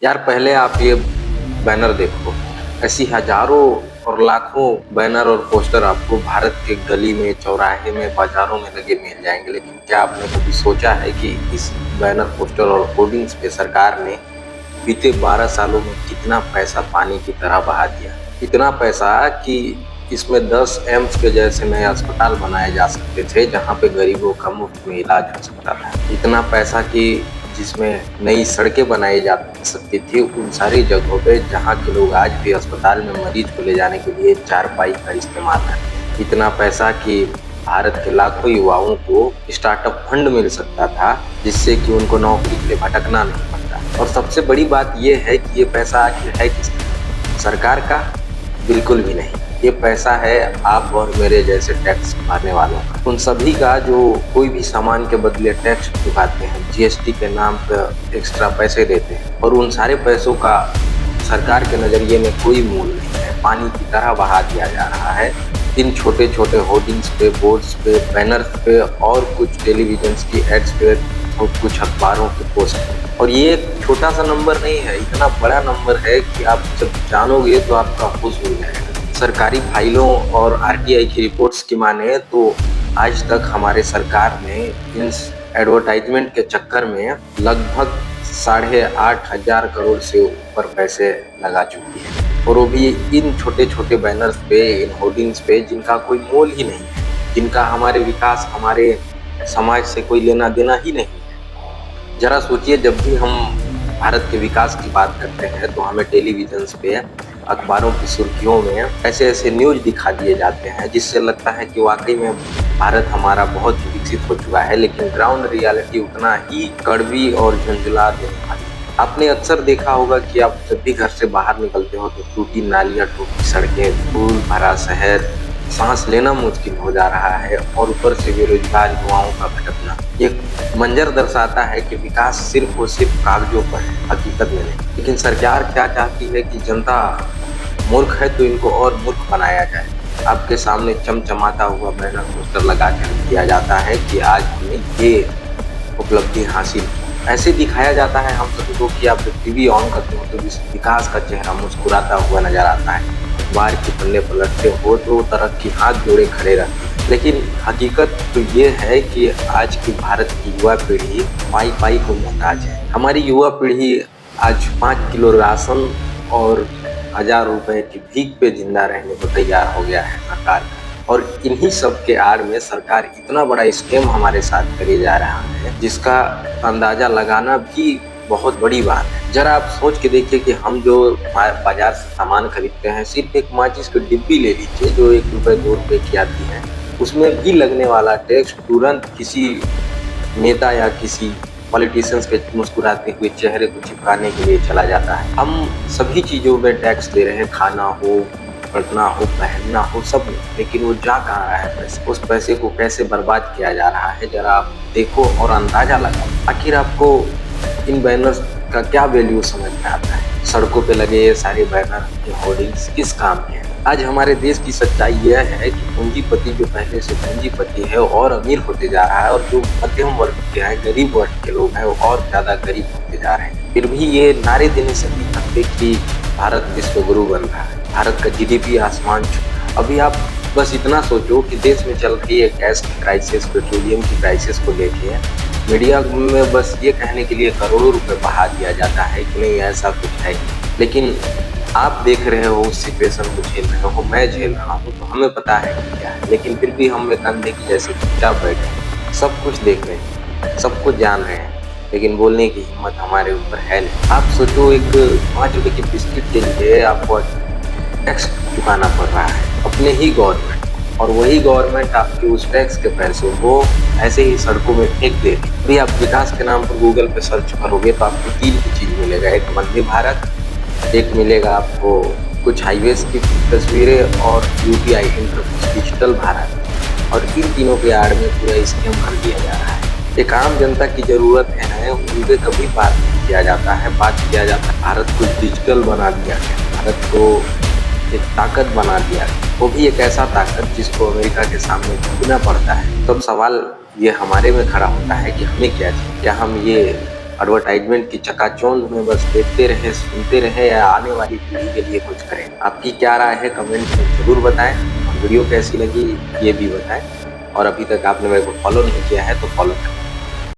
यार पहले आप ये बैनर देखो, ऐसी हजारों और लाखों बैनर और पोस्टर आपको भारत के गली में, चौराहे में, बाजारों में लगे मिल जाएंगे। लेकिन क्या आपने कभी सोचा है कि इस बैनर, पोस्टर और होर्डिंग्स पे सरकार ने बीते 12 सालों में कितना पैसा पानी की तरह बहा दिया? इतना पैसा कि इसमें 10 एम्स के जैसे नए अस्पताल बनाए जा सकते थे, जहां पे गरीबों का मुफ्त में इलाज हो सकता था। इतना पैसा कि जिसमें नई सड़कें बनाई जा सकती थी उन सारी जगहों पे जहाँ के लोग आज भी अस्पताल में मरीज को ले जाने के लिए चारपाई का इस्तेमाल करते हैं। इतना पैसा कि भारत के लाखों युवाओं को स्टार्टअप फंड मिल सकता था, जिससे कि उनको नौकरी के लिए भटकना नहीं पड़ता। और सबसे बड़ी बात यह है कि ये पैसा आखिर है किसका? सरकार का? बिल्कुल भी नहीं। ये पैसा है आप और मेरे जैसे टैक्स भरने वालों का, उन सभी का जो कोई भी सामान के बदले टैक्स चुकाते हैं, जीएसटी के नाम पर एक्स्ट्रा पैसे देते हैं, और उन सारे पैसों का सरकार के नज़रिए में कोई मूल नहीं है। पानी की तरह बहा दिया जा रहा है इन छोटे छोटे होर्डिंग्स पे, बोर्ड्स पे, बैनर्स पे और कुछ टेलीविजन की एड्स पे और कुछ अखबारों के पोस्ट पे। और ये एक छोटा सा नंबर नहीं है, इतना बड़ा नंबर है कि आप जब जानोगे तो आपका होश उड़ जाएगा। सरकारी फाइलों और आरटीआई की रिपोर्ट्स की माने तो आज तक हमारे सरकार ने इन एडवर्टाइजमेंट के चक्कर में लगभग 8,500 करोड़ से ऊपर पैसे लगा चुकी है, और वो भी इन छोटे छोटे बैनर्स पे, इन होर्डिंग्स पे, जिनका कोई मोल ही नहीं है, जिनका हमारे विकास, हमारे समाज से कोई लेना देना ही नहीं है। जरा सोचिए, जब भी हम भारत के विकास की बात करते हैं तो हमें टेलीविजन पे, अखबारों की सुर्खियों में ऐसे ऐसे न्यूज दिखा दिए जाते हैं जिससे लगता है कि वाकई में भारत हमारा बहुत विकसित हो चुका है, लेकिन ग्राउंड रियलिटी उतना ही कड़वी और झुंझुला देने वाली है। आपने अक्सर देखा होगा कि आप जब भी घर से बाहर निकलते हो तो टूटी नालियां, टूटी सड़कें, धूल भरा शहर, सांस लेना मुश्किल हो जा रहा है, और ऊपर से बेरोजगार युवाओं का भटकना। ये मंजर दर्शाता है कि विकास सिर्फ और सिर्फ कागजों पर है, हकीकत में नहीं। लेकिन सरकार क्या चाहती है कि जनता मूर्ख है तो इनको और मूर्ख बनाया जाए। आपके सामने चमचमाता हुआ बैनर, पोस्टर लगा कर दिया जाता है कि आज हमने ये उपलब्धि हासिल की। ऐसे दिखाया जाता है हम सभी को कि आप जब टीवी ऑन करते हो तो विकास का चेहरा मुस्कुराता हुआ नजर आता है। अखबार के पन्ने पलटते हो तो तरक्की हाथ जोड़े खड़े रहते हैं। लेकिन हकीकत तो ये है कि आज की भारत की युवा पीढ़ी पाई पाई को मोहताज है। हमारी युवा पीढ़ी आज 5 किलो राशन और 1,000 रुपए की भीख पे जिंदा रहने को तैयार हो गया है सरकार का। और इन्हीं सब के आड़ में सरकार इतना बड़ा स्कैम हमारे साथ करे जा रहा है, जिसका अंदाजा लगाना भी बहुत बड़ी बात है। जरा आप सोच के देखिए कि हम जो बाजार से सामान खरीदते हैं, सिर्फ एक माचिस की डिब्बी ले लीजिए जो 1 रुपए 2 रुपए की आती है, उसमें भी लगने वाला टैक्स तुरंत किसी नेता या किसी पॉलिटिशियंस के मुस्कुराते हुए चेहरे को चिपकाने के लिए चला जाता है। हम सभी चीज़ों में टैक्स दे रहे हैं, खाना हो, पढ़ना हो, पहनना हो, सब में। लेकिन वो जा कहाँ रहा है पैसे? उस पैसे को कैसे बर्बाद किया जा रहा है, जरा आप देखो और अंदाजा लगाओ। आखिर आपको इन बैनर्स का क्या वैल्यू समझ में आता है? सड़कों पे लगे ये सारे बैनर, ये होर्डिंग्स किस काम के हैं? आज हमारे देश की सच्चाई यह है कि पूंजीपति जो पहले से पूंजीपति है और अमीर होते जा रहा है, और जो मध्यम वर्ग के हैं, गरीब वर्ग के लोग हैं, वो और ज्यादा गरीब होते जा रहे हैं। फिर भी ये नारे देने से नहीं थकते कि भारत विश्व गुरु बन रहा है, भारत का जीडीपी आसमान छू रहा है। अभी आप बस इतना सोचो कि देश में चल रही है गैस की क्राइसिस, पेट्रोलियम की क्राइसिस को लेके मीडिया में बस ये कहने के लिए करोड़ों रुपए बहा दिया जाता है कि नहीं ऐसा कुछ है। लेकिन आप देख रहे हो उस सिचुएशन को, झेल रहे हो, मैं झेल रहा हूँ, तो हमें पता है कि क्या है। लेकिन फिर भी हम एक अंधे की जैसे चुपचाप बैठे, सब कुछ देख रहे हैं, सब कुछ जान रहे हैं, लेकिन बोलने की हिम्मत हमारे ऊपर है नहीं। आप सोचो, एक 5 रुपए की बिस्किट के लिए आपको टैक्स चुकाना पड़ रहा है, अपने ही गवर्नमेंट, और वही गवर्नमेंट आपके उस टैक्स के पैसों को ऐसे ही सड़कों में फेंक दे रही है। अभी आप विकास के नाम पर गूगल पे सर्च करोगे तो आपको 3 की चीज मिलेगा, एक वंदे भारत, एक मिलेगा आपको कुछ हाईवेज की तस्वीरें, और यूपीआई इंटरफेस डिजिटल भारत, और इन तीनों के आड़ में पूरा स्कैम कर दिया जा रहा है। एक आम जनता की जरूरत है, उनपे कभी बात नहीं किया जाता है। बात किया जाता है भारत को डिजिटल बना दिया गया, भारत को एक ताकत बना दिया, वो भी एक ऐसा ताकत जिसको अमेरिका के सामने झुकना पड़ता है। तब सवाल ये हमारे में खड़ा होता है कि हमें क्या चाहिए? क्या हम ये एडवर्टाइजमेंट की चकाचौंध में बस देखते रहे, सुनते रहे, या आने वाली पीढ़ी के लिए कुछ करें? आपकी क्या राय है कमेंट में ज़रूर बताएं। और वीडियो कैसी लगी ये भी बताएं। और अभी तक आपने मेरे को फॉलो नहीं किया है तो फॉलो करें।